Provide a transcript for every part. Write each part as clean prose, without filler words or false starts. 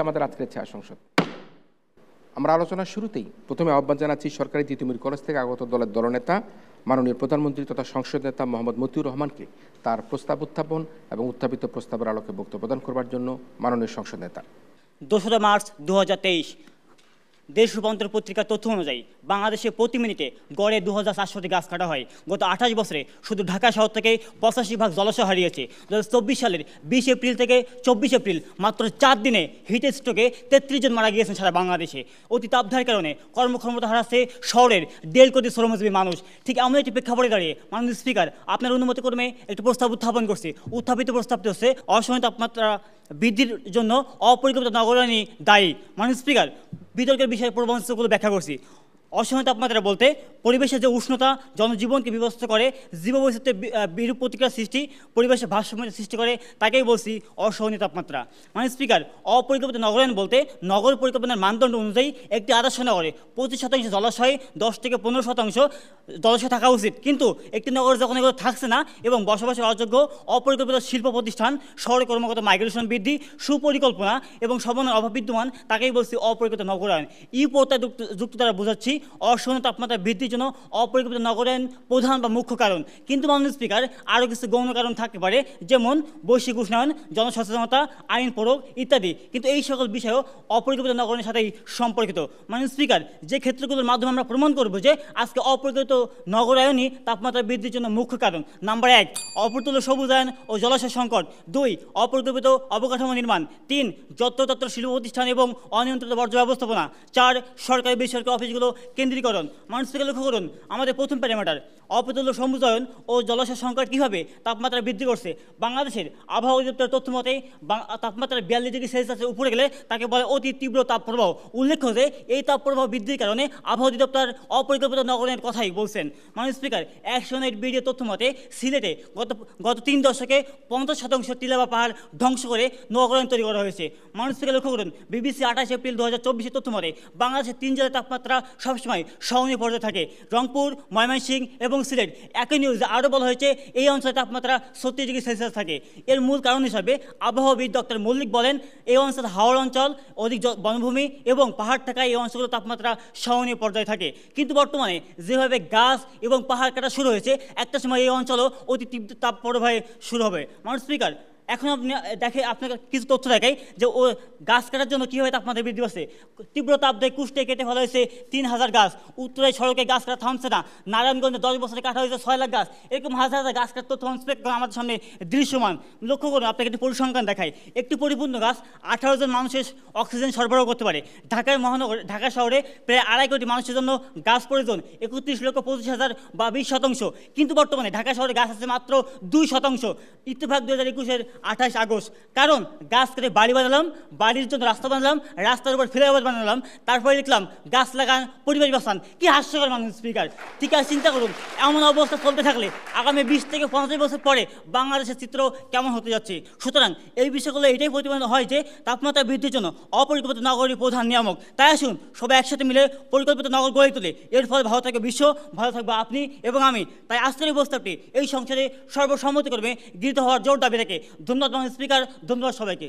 আমাদের আজকের ছায়া সংসদ। আমরা আলোচনার শুরুতেই প্রথমে আহ্বান জানাচ্ছি সরকারি তিতুমির কলেজ থেকে আগত দলের দলনেতা মাননীয় প্রধানমন্ত্রী তথা সংসদ নেতা মোহাম্মদ মতিউর রহমানকে তার প্রস্তাব উত্থাপন এবং উত্থাপিত প্রস্তাবের আলোকে বক্তব্য প্রদান করবার জন্য মাননীয় সংসদ নেতা। 2 মার্চ 2023 দেশ রূপান্তর পত্রিকার তথ্য অনুযায়ী বাংলাদেশে প্রতি মিনিটে গড়ে 2400টি গাছ কাটা হয়। গত 28 বছরে শুধু ঢাকা শহর থেকে 85% জলাশয় হারিয়েছে। 2024 সালের 20 এপ্রিল থেকে 24 এপ্রিল মাত্র 4 দিনে হিট স্ট্রোকে 33 জন মারা গিয়েছেন সারা বাংলাদেশে। অতি তাপদাহের কারণে কর্মক্ষমতা হারাচ্ছে শহরের 1.5 কোটি শ্রমজীবী মানুষ। ঠিক এমন একটি প্রেক্ষাপটে দাঁড়িয়ে মাননীয় স্পিকার আপনার অনুমতি ক্রমে একটি প্রস্তাব উত্থাপন করছে। উত্থাপিত প্রস্তাবটি হচ্ছে অসহনীয় তাপমাত্রা বৃদ্ধির জন্য অপরিকল্পিত নগরায়নই দায়ী। মাননীয় স্পিকার, বিতর্কের বিষয়ে পূর্বাঞ্চলগুলো ব্যাখ্যা করছি। অসহনীয় তাপমাত্রা বলতে পরিবেশের যে উষ্ণতা জনজীবনকে বিভক্ত করে, জীববৈচিত্র্যের বিরূপ প্রতিক্রিয়া সৃষ্টি, পরিবেশের ভারসাম্য সৃষ্টি করে, তাকেই বলছি অসহনীয় তাপমাত্রা। মানে স্পিকার, অপরিকল্পিত নগরায়ন বলতে নগর পরিকল্পনার মানদণ্ড অনুযায়ী একটি আদর্শ নগরে 25% জলাশয়ে 10 থেকে 15% জলাশয় থাকা উচিত। কিন্তু একটি নগর যখন এগুলো থাকছে না এবং বসবাসের অযোগ্য, অপরিকল্পিত শিল্প প্রতিষ্ঠান, শহরে কর্মগত মাইগ্রেশন বৃদ্ধি, সুপরিকল্পনা এবং সমন্বয়ের অভাব বিদ্যমান, তাকেই বলছি অপরিকল্পিত নগরায়ন। প্রত্যয় যুক্ত দ্বারা বোঝাচ্ছি অসহনীয় তাপমাত্রা বৃদ্ধির জন্য অপরিকল্পিত নগরায়ন প্রধান বা মুখ্য কারণ। কিন্তু মাননীয় স্পিকার, আরও কিছু গৌণ কারণ থাকতে পারে, যেমন বৈশ্বিক উষ্ণায়ন, জনসচেতনতা, আইন প্রয়োগ ইত্যাদি। কিন্তু এই সকল বিষয়ও অপরিকল্পিত নগরায়নের সাথেই সম্পর্কিত। মাননীয় স্পিকার, যে ক্ষেত্রগুলোর মাধ্যমে আমরা প্রমাণ করব যে আজকে অপরিকল্পিত নগরায়নই তাপমাত্রা বৃদ্ধির জন্য মুখ্য কারণ। নাম্বার 1, অপ্রতুল্য সবুজায়ন ও জলাশয় সংকট। 2, অপরিকল্পিত অবকাঠামো নির্মাণ। 3, যত্রতত্র শিল্প প্রতিষ্ঠান এবং অনিয়ন্ত্রিত বর্জ্য ব্যবস্থাপনা। 4, সরকারি বেসরকারি অফিসগুলো কেন্দ্রীকরণ। মানুষ থেকে লক্ষ্য করুন আমাদের প্রথম প্যারামিটার, অপ্রতুল্য সমুদায়ন ও জলাশয় সংকট কীভাবে তাপমাত্রা বৃদ্ধি করছে। বাংলাদেশের আবহাওয়া অধিদপ্তরের তথ্য মতে তাপমাত্রা 42 ডিগ্রি সেলসিয়াসের উপরে গেলে তাকে বলে অতি তীব্র তাপপ্রবাহ। উল্লেখ্য যে এই তাপপ্রবাহ বৃদ্ধির কারণে আবহাওয়া অধিদপ্তর অপরিকল্পিত নগরায়নের কথাই বলছেন। মাননীয় স্পিকার, অ্যাকশনের ভিডিও তথ্য মতে সিলেটে গত 3 দশকে 50% টিলাবা পাহাড় ধ্বংস করে নগরায়ন তৈরি করা হয়েছে। মাননীয় স্পিকার, লক্ষ্য করুন BBC 28 এপ্রিল 2024 তথ্য মতে বাংলাদেশের 3 জেলার তাপমাত্রা সবসময় সহনীয় পর্যায়ে থাকে, রংপুর, ময়মনসিংহ এবং সিলেট। একই নিউজে আরও বলা হয়েছে এই অঞ্চলে তাপমাত্রা 36 ডিগ্রি সেলসিয়াস থাকে। এর মূল কারণ হিসাবে আবহাওয়াবিদ ডক্টর মল্লিক বলেন, এই অঞ্চল হাওড় অঞ্চল, অধিক বনভূমি এবং পাহাড় থাকায় এই অঞ্চলগুলোর তাপমাত্রা সহনীয় পর্যায়ে থাকে। কিন্তু বর্তমানে যেভাবে গাছ এবং পাহাড় কাটা শুরু হয়েছে, একটা সময় এই অঞ্চলও অতি তীব্র তাপ প্রবাহে শুরু হবে। মাননীয় স্পিকার, এখন আপনি আপনাকে কিছু তথ্য দেখাই যে ও গাছ কাটার জন্য কীভাবে তাপমাত্রা বৃদ্ধি পাচ্ছে। তীব্র তাপ দিয়ে কুষ্টে কেটে ফেলা হয়েছে 3000 গাছ। উত্তরায় সড়কে গাছ কাটা থামছে না। নারায়ণগঞ্জে 10 বছরে কাটা হয়েছে 6 লাখ গাছ। এরকম হাজার হাজার গাছ কাটার তথ্য আমাদের সামনে দৃশ্যমান। লক্ষ্য করুন, আপনাকে একটি পরিসংখ্যান দেখায়। একটি পরিপূর্ণ গাছ 18 জন মানুষের অক্সিজেন সরবরাহ করতে পারে। ঢাকা শহরে প্রায় 2.5 কোটি মানুষের জন্য গাছ প্রয়োজন 31,25,000 বা 20%। কিন্তু বর্তমানে ঢাকা শহরে গাছ আছে মাত্র 2%। ইত্তেফাক 2021-এর 28 আগস্ট। কারণ গাছ কেটে বাড়ি বানালাম, বাড়ির জন্য রাস্তা বানালাম, রাস্তার উপর ফ্লাইওভার বানালাম, তারপরে লিখলাম গাছ লাগান, পরিবেশ বাঁচান। কি হাস্যকর মাননীয় স্পিকার! ঠিক আছে, চিন্তা করুন এমন অবস্থা চলতে থাকলে আগামী 20 থেকে 50 বছর পরে বাংলাদেশের চিত্র কেমন হতে যাচ্ছে। সুতরাং এই বিষয়গুলো এটাই প্রতিপাদিত হয় যে তাপমাত্রা বৃদ্ধির জন্য অপরিকল্পিত নগরই প্রধান নিয়ামক। তাই আসুন সবাই একসাথে মিলে পরিকল্পিত নগর গড়ে তুলে। এর ফলে ভালো থাকবে বিশ্ব, ভালো থাকবে আপনি এবং আমি। তাই আজকের এই প্রস্তাবটি এই সংসদে সর্বসম্মতিক্রমে গৃহীত হওয়ার জোর দাবি রেখে ধন্যবাদ মাননীয় স্পিকার, ধন্যবাদ সবাইকে।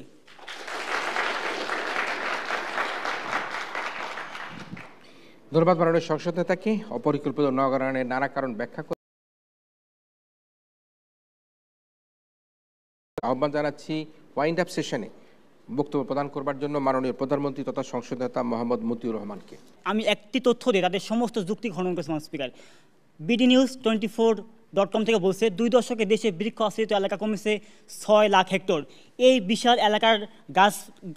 ধন্যবাদ মাননীয় সংসদ নেতাকে। অপরিকল্পিত নগরায়নের নানা কারণ ব্যাখ্যা করে আহ্বান জানাচ্ছি ওয়াইন্ড আপ সেশনে বক্তব্য প্রদান করবার জন্য মাননীয় প্রধানমন্ত্রী তথা সংসদ নেতা মোহাম্মদ মতিউর রহমানকে। আমি একটি তথ্য দিয়ে তাদের সমস্ত যুক্তি খণ্ডন করেছি মাননীয় স্পিকার। BD News 24.com থেকে বলছে 2 দশকে দেশে বৃক্ষ আশ্রিত এলাকা কমেছে 6 লাখ হেক্টর। এই বিশাল এলাকার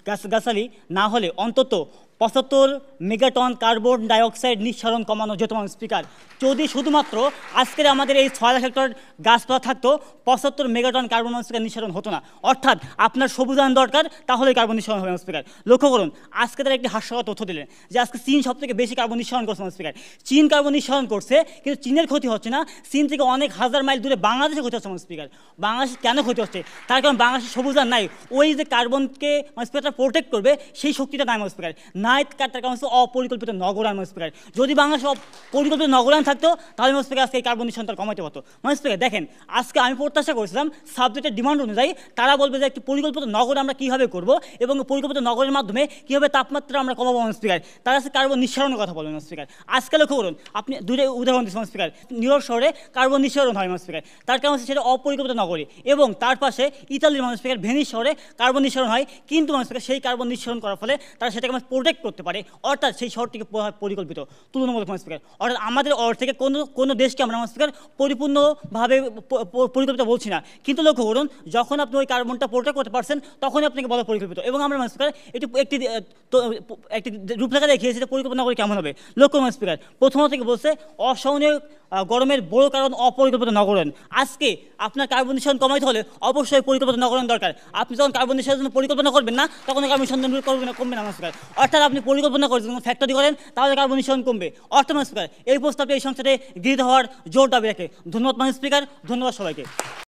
গাছগাছালি না হলে অন্তত 75 মেগাটন কার্বন ডাইঅক্সাইড নিঃসরণ কমানো যেত মাননীয় স্পিকার। যদি শুধুমাত্র আজকের আমাদের এই 6 লাখ হেক্টর গাছপালা থাকতো 75 মেগাটন কার্বন মনোক্সাইড নিঃসরণ হতো না। অর্থাৎ আপনার সবুজায়ন দরকার, তাহলে কার্বন নিঃসরণ হবে মাননীয় স্পিকার। লক্ষ্য করুন, আজকে তারা একটি হাস্যকর তথ্য দিলেন যে আজকে চীন সবথেকে বেশি কার্বন নিঃসরণ করছে মাননীয় স্পিকার। চীন কার্বন নিঃসরণ করছে, কিন্তু চীনের ক্ষতি হচ্ছে না। চীন থেকে অনেক হাজার মাইল দূরে বাংলাদেশে ক্ষতি হচ্ছে মাননীয় স্পিকার। বাংলাদেশ কেন ক্ষতি হচ্ছে? তার কারণ বাংলাদেশের সবুজায়ন নাই। ওই যে কার্বনকে মাননীয় স্পিকার প্রোটেক্ট করবে সেই শক্তিটা নাই মাননীয় স্পিকার। না নাই তার কারণ হচ্ছে অপরিকল্পিত নগরায়ন মাননীয় স্পিকার। যদি বাংলাদেশ পরিকল্পিত নগরায়ন থাকতো তাহলে মাননীয় স্পিকার আজকে এই কার্বন নিঃসরণ কমাইতে পারতো। মাননীয় স্পিকার দেখেন, আজকে আমি প্রত্যাশা করেছিলাম সাবজেক্টের ডিমান্ড অনুযায়ী তারা বলবে যে একটি পরিকল্পিত নগর আমরা কীভাবে করবো এবং পরিকল্পিত নগরের মাধ্যমে কীভাবে তাপমাত্রা আমরা কমাবো মাননীয় স্পিকার। তারা আজকে কার্বন নিঃসরণের কথা বলবেন মাননীয় স্পিকার। আজকে লক্ষ্য করুন, আপনি দুটো উদাহরণ দিচ্ছেন মাননীয় স্পিকার। নিউ ইয়র্ক শহরে কার্বন নিঃসরণ হয় মাননীয় স্পিকার, তার কারণ হচ্ছে সেটা অপরিকল্পিত নগরী। এবং তার পাশে ইতালির মাননীয় স্পিকার ভেনিস শহরে কার্বন নিঃসরণ হয়, কিন্তু মাননীয় স্পিকার সেই কার্বন নিঃসরণ করার ফলে তারা সেটাকে প্রোটেক্ট করতে পারে, অর্থাৎ সেই শহরটিকে পরিকল্পিত তুলনামূলক মাননীয় স্পিকার। অর্থাৎ আমাদের অর্থ থেকে কোনো দেশকে আমরা মাননীয় স্পিকার পরিপূর্ণভাবে পরিকল্পিত বলছি না, কিন্তু লক্ষ্য করুন যখন আপনি ওই কার্বনটা প্রোটেক্ট করতে পারছেন তখনই আপনাকে বলা পরিকল্পিত। এবং আমরা মাননীয় স্পিকার একটি রূপরেখা দেখিয়েছি যে পরিকল্পনা করে কেমন হবে। লক্ষ্য মাননীয় স্পিকার প্রথম থেকে বলছে অসহনীয় গরমের বড় কারণ অপরিকল্পিত নগরায়ন। আজকে আপনার কার্বন নিঃসরণ কমাইতে হলে অবশ্যই পরিকল্পিত নগরায়ন দরকার। আপনি যখন কার্বন নিঃসরণের পরিকল্পনা করবেন না তখন কার্বন নিঃসরণ কমবে না মাননীয় স্পিকার। অর্থাৎ আপনি পরিকল্পনা করে যখন ফ্যাক্টরি করেন তাহলে কার্বন নিঃসরণ কমবে। অর্থাৎ মাননীয় স্পিকার এই প্রস্তাবটি এই সংসদে গৃহীত হওয়ার জোর দাবি রাখে। ধন্যবাদ মাননীয় স্পিকার, ধন্যবাদ সবাইকে।